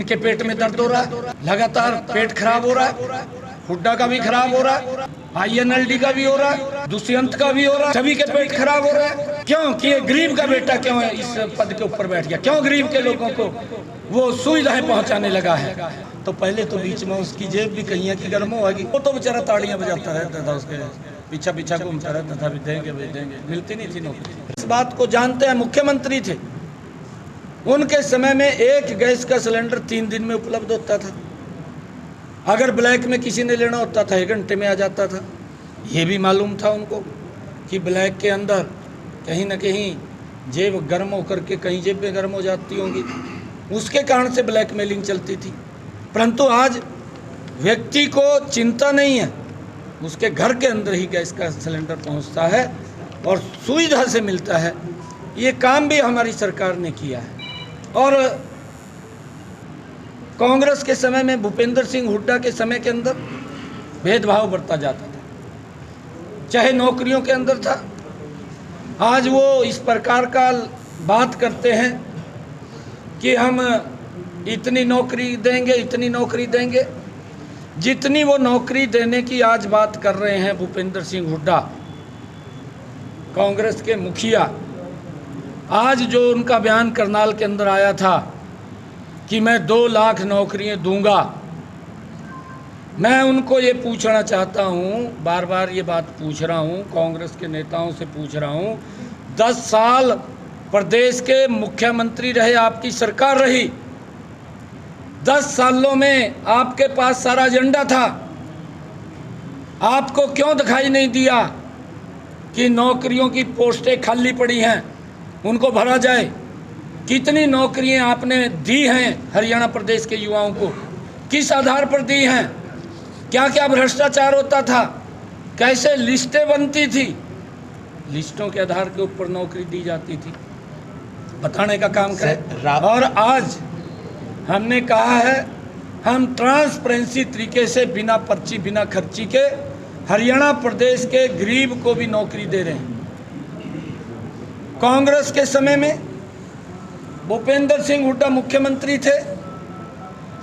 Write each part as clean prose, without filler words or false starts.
इनके पेट में दर्द हो रहा है, लगातार पेट खराब हो रहा है, हुड्डा का भी खराब हो रहा है, INLD का भी हो रहा है, दुष्यंत का भी हो रहा है, सभी के पेट खराब हो रहा है। क्यों कि ये गरीब का बेटा क्यों है इस पद के ऊपर बैठ गया, क्यों गरीब के लोगों को वो सुविधाएं पहुंचाने लगा है। तो पहले तो बीच में उसकी जेब भी कहीं की गर्म होगी, वो तो बेचारा ताड़ियां बजाता रहता था, उसके पीछा पीछा घूमता रहता था, भी देंगे भाई देंगे, मिलती नहीं थी नौकरी। इस बात को जानते हैं, मुख्यमंत्री थे, उनके समय में एक गैस का सिलेंडर 3 दिन में उपलब्ध होता था। अगर ब्लैक में किसी ने लेना होता था 1 घंटे में आ जाता था। ये भी मालूम था उनको कि ब्लैक के अंदर कहीं ना कहीं जेब गर्म होकर के कहीं जेबें गर्म हो जाती होंगी, उसके कारण से ब्लैकमेलिंग चलती थी। परंतु आज व्यक्ति को चिंता नहीं है, उसके घर के अंदर ही गैस का सिलेंडर पहुंचता है और सुविधा से मिलता है। ये काम भी हमारी सरकार ने किया है। और कांग्रेस के समय में, भूपेंद्र सिंह हुड्डा के समय के अंदर भेदभाव बढ़ता जाता था, चाहे नौकरियों के अंदर था। आज वो इस प्रकार का बात करते हैं कि हम इतनी नौकरी देंगे, इतनी नौकरी देंगे। जितनी वो नौकरी देने की आज बात कर रहे हैं भूपेंद्र सिंह हुड्डा, कांग्रेस के मुखिया, आज जो उनका बयान करनाल के अंदर आया था कि मैं 2 लाख नौकरियां दूंगा, मैं उनको ये पूछना चाहता हूँ, बार बार ये बात पूछ रहा हूँ, कांग्रेस के नेताओं से पूछ रहा हूँ, 10 साल प्रदेश के मुख्यमंत्री रहे, आपकी सरकार रही, 10 सालों में आपके पास सारा एजेंडा था, आपको क्यों दिखाई नहीं दिया कि नौकरियों की पोस्टें खाली पड़ी हैं, उनको भरा जाए? कितनी नौकरियां आपने दी हैं हरियाणा प्रदेश के युवाओं को, किस आधार पर दी हैं? क्या क्या भ्रष्टाचार होता था, कैसे लिस्टें बनती थी, लिस्टों के आधार के ऊपर नौकरी दी जाती थी, बताने का काम करें। और आज हमने कहा है, हम ट्रांसपेरेंसी तरीके से बिना पर्ची बिना खर्ची के हरियाणा प्रदेश के गरीब को भी नौकरी दे रहे हैं। कांग्रेस के समय में भूपेंद्र सिंह हुड्डा मुख्यमंत्री थे,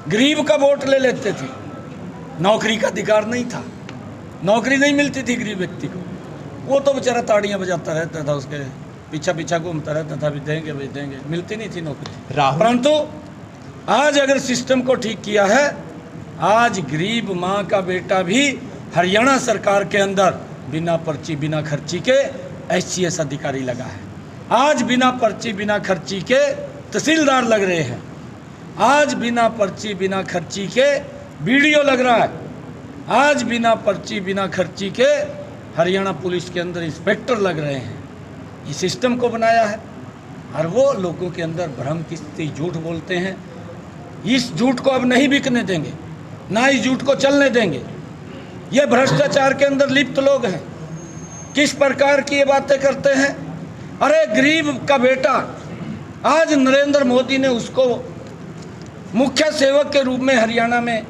गरीब का वोट ले लेते थे, नौकरी का अधिकार नहीं था, नौकरी नहीं मिलती थी गरीब व्यक्ति को, वो तो बेचारा ताड़ियां बजाता रहता था, उसके पीछा पीछा घूमता रहता था, भी देंगे भाई देंगे, मिलती नहीं थी नौकरी। परंतु आज अगर सिस्टम को ठीक किया है, आज गरीब माँ का बेटा भी हरियाणा सरकार के अंदर बिना पर्ची बिना खर्ची के SCS अधिकारी लगा है। आज बिना पर्ची बिना खर्ची के तहसीलदार लग रहे हैं, आज बिना पर्ची बिना खर्ची के BDO लग रहा है, आज बिना पर्ची बिना खर्ची के हरियाणा पुलिस के अंदर इंस्पेक्टर लग रहे हैं। इस सिस्टम को बनाया है और वो लोगों के अंदर भ्रम किस्ती झूठ बोलते हैं। इस झूठ को अब नहीं बिकने देंगे, ना इस झूठ को चलने देंगे। ये भ्रष्टाचार के अंदर लिप्त लोग हैं, किस प्रकार की ये बातें करते हैं। अरे गरीब का बेटा, आज नरेंद्र मोदी ने उसको मुख्य सेवक के रूप में हरियाणा में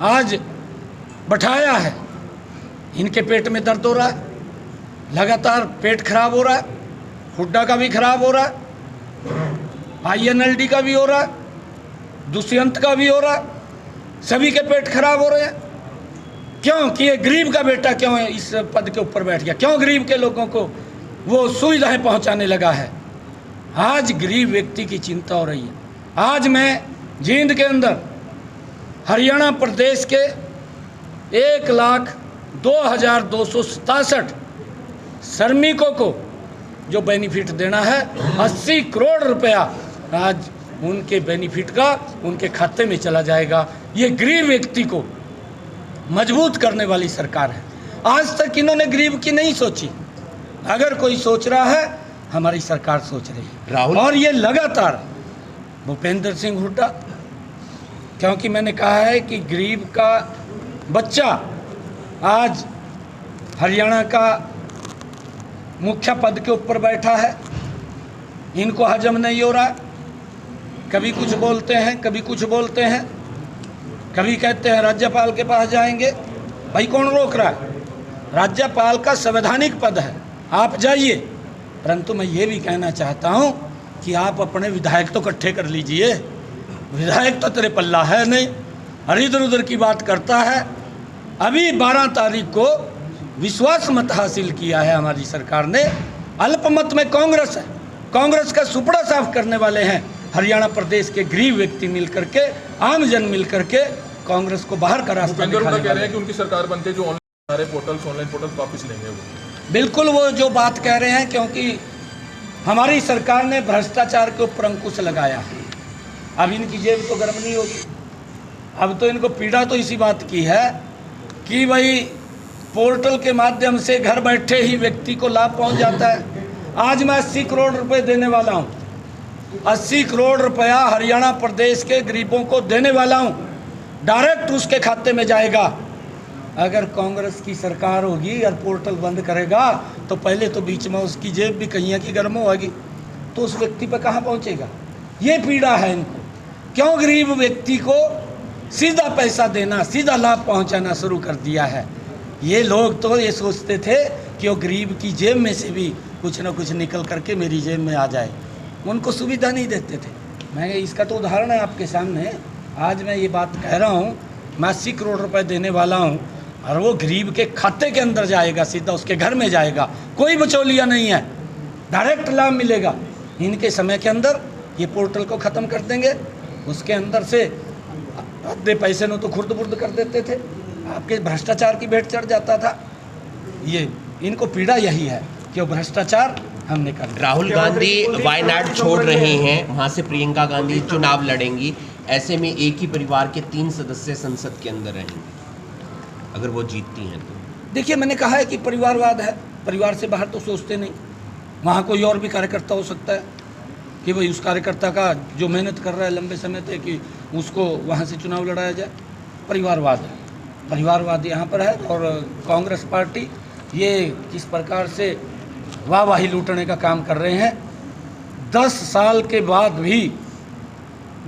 आज बैठाया है। इनके पेट में दर्द हो रहा है, लगातार पेट खराब हो रहा है, हुड्डा का भी खराब हो रहा है, INLD का भी हो रहा है, दुष्यंत का भी हो रहा है, सभी के पेट खराब हो रहे हैं। क्यों कि ये गरीब का बेटा क्यों है इस पद के ऊपर बैठ गया, क्यों गरीब के लोगों को वो सुविधाएं पहुंचाने लगा है। आज गरीब व्यक्ति की चिंता हो रही है। आज मैं जींद के अंदर हरियाणा प्रदेश के 1,02,267 श्रमिकों को जो बेनिफिट देना है, 80 करोड़ रुपया आज उनके बेनिफिट का उनके खाते में चला जाएगा। ये गरीब व्यक्ति को मजबूत करने वाली सरकार है। आज तक इन्होंने गरीब की नहीं सोची, अगर कोई सोच रहा है हमारी सरकार सोच रही है। राहुल, और ये लगातार भूपेंद्र सिंह हुड्डा, क्योंकि मैंने कहा है कि गरीब का बच्चा आज हरियाणा का मुख्य पद के ऊपर बैठा है, इनको हजम नहीं हो रहा। कभी कुछ बोलते हैं, कभी कुछ बोलते हैं, कभी कहते हैं राज्यपाल के पास जाएंगे। भाई कौन रोक रहा है? राज्यपाल का संवैधानिक पद है, आप जाइए। परंतु मैं ये भी कहना चाहता हूँ कि आप अपने विधायक तो इकट्ठे कर लीजिए, विधायक तो तेरे पल्ला है नहीं, और इधर उधर की बात करता है। अभी 12 तारीख को विश्वास मत हासिल किया है हमारी सरकार ने, अल्पमत में कांग्रेस है, कांग्रेस का सुपड़ा साफ करने वाले हैं हरियाणा प्रदेश के गरीब व्यक्ति मिल करके, आम जन मिल करके कांग्रेस को बाहर का रास्ता दिखाने वाले हैं। कह रहे हैं कि उनकी सरकार बनते जो ऑनलाइन पोर्टल्स वापस लेंगे वो। बिल्कुल वो जो बात कह रहे हैं, क्योंकि हमारी सरकार ने भ्रष्टाचार के ऊपर अंकुश लगाया है। अब इनकी जेब तो गर्म नहीं होगी। अब तो इनको पीड़ा तो इसी बात की है कि भाई पोर्टल के माध्यम से घर बैठे ही व्यक्ति को लाभ पहुंच जाता है। आज मैं 80 करोड़ रुपए देने वाला हूं, 80 करोड़ रुपया हरियाणा प्रदेश के गरीबों को देने वाला हूं, डायरेक्ट उसके खाते में जाएगा। अगर कांग्रेस की सरकार होगी और पोर्टल बंद करेगा तो पहले तो बीच में उसकी जेब भी कहीं की गर्म होगी, तो उस व्यक्ति पर कहाँ पहुँचेगा। ये पीड़ा है इनको। क्यों गरीब व्यक्ति को सीधा पैसा देना, सीधा लाभ पहुँचाना शुरू कर दिया है। ये लोग तो ये सोचते थे कि वो गरीब की जेब में से भी कुछ ना कुछ निकल करके मेरी जेब में आ जाए, उनको सुविधा नहीं देते थे। मैं इसका तो उदाहरण है आपके सामने। आज मैं ये बात कह रहा हूँ, मैं 80 करोड़ रुपए देने वाला हूँ और वो गरीब के खाते के अंदर जाएगा, सीधा उसके घर में जाएगा, कोई बिचौलिया नहीं है, डायरेक्ट लाभ मिलेगा। इनके समय के अंदर ये पोर्टल को ख़त्म कर देंगे, उसके अंदर से आधे पैसे नो तो खुर्द बुर्द कर देते थे, आपके भ्रष्टाचार की भेंट चढ़ जाता था। ये इनको पीड़ा यही है कि वो भ्रष्टाचार हमने कर दिया। राहुल गांधी वायनाड छोड़ रहे हैं, वहाँ से प्रियंका गांधी चुनाव लड़ेंगी, ऐसे में एक ही परिवार के 3 सदस्य संसद के अंदर रहेंगे अगर वो जीतती हैं तो। देखिए, मैंने कहा है कि परिवारवाद है, परिवार से बाहर तो सोचते नहीं। वहाँ कोई और भी कार्यकर्ता हो सकता है कि भाई उस कार्यकर्ता का जो मेहनत कर रहा है लंबे समय तक कि उसको वहाँ से चुनाव लड़ाया जाए। परिवारवाद है, परिवारवाद यहाँ पर है। और कांग्रेस पार्टी ये किस प्रकार से वाहवाही लूटने का काम कर रहे हैं। 10 साल के बाद भी,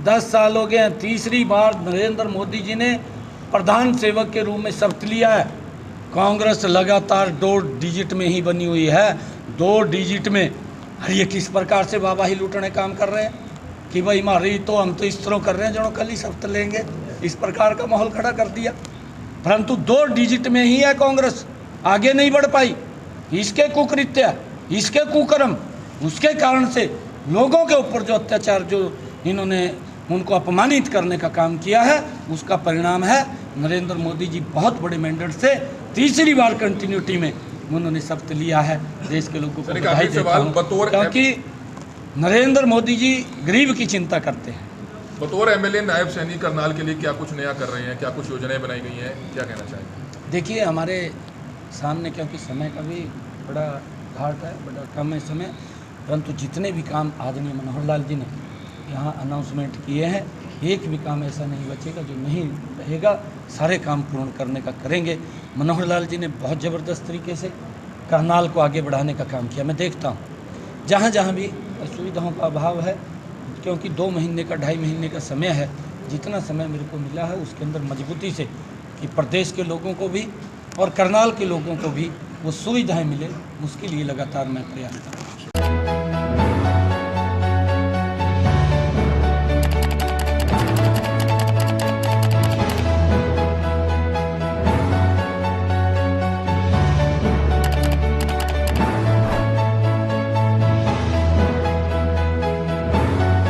10 साल हो गए, तीसरी बार नरेंद्र मोदी जी ने प्रधान सेवक के रूप में शपथ लिया है। कांग्रेस लगातार 2 डिजिट में ही बनी हुई है, 2 डिजिट में। और ये किस प्रकार से वाहवाही लूटने काम कर रहे हैं कि भाई हमारी तो हम तो इस तरह कर रहे हैं जो कल ही शपथ लेंगे। इस प्रकार का माहौल खड़ा कर दिया। परंतु 2 डिजिट में ही है कांग्रेस, आगे नहीं बढ़ पाई। इसके कुकृत्य, इसके कुकर्म, उसके कारण से लोगों के ऊपर जो अत्याचार, जो इन्होंने उनको अपमानित करने का काम किया है, उसका परिणाम है नरेंद्र मोदी जी बहुत बड़े मैंडेट से तीसरी बार कंटिन्यूटी में उन्होंने शपथ लिया है। देश के लोगों को बधाई देता हूं, क्योंकि नरेंद्र मोदी जी गरीब की चिंता करते हैं। बतौर एमएलए नायब सैनी करनाल के लिए क्या कुछ नया कर रहे हैं, क्या कुछ योजनाएं बनाई गई हैं, क्या कहना चाहिए? देखिए, हमारे सामने क्योंकि समय का भी बड़ा घाट है, बड़ा कम है समय, परंतु जितने भी काम आदरणीय मनोहर लाल जी ने यहाँ अनाउंसमेंट किए हैं, एक भी काम ऐसा नहीं बचेगा जो नहीं रहेगा। सारे काम पूर्ण करने का करेंगे। मनोहर लाल जी ने बहुत ज़बरदस्त तरीके से करनाल को आगे बढ़ाने का काम किया। मैं देखता हूँ जहाँ जहाँ भी सुविधाओं का अभाव है, क्योंकि 2 महीने का 2.5 महीने का समय है, जितना समय मेरे को मिला है उसके अंदर मजबूती से कि प्रदेश के लोगों को भी और करनाल के लोगों को भी वो सुविधाएं मिले, उसके लिए लगातार मैं प्रयास कर रहा हूँ।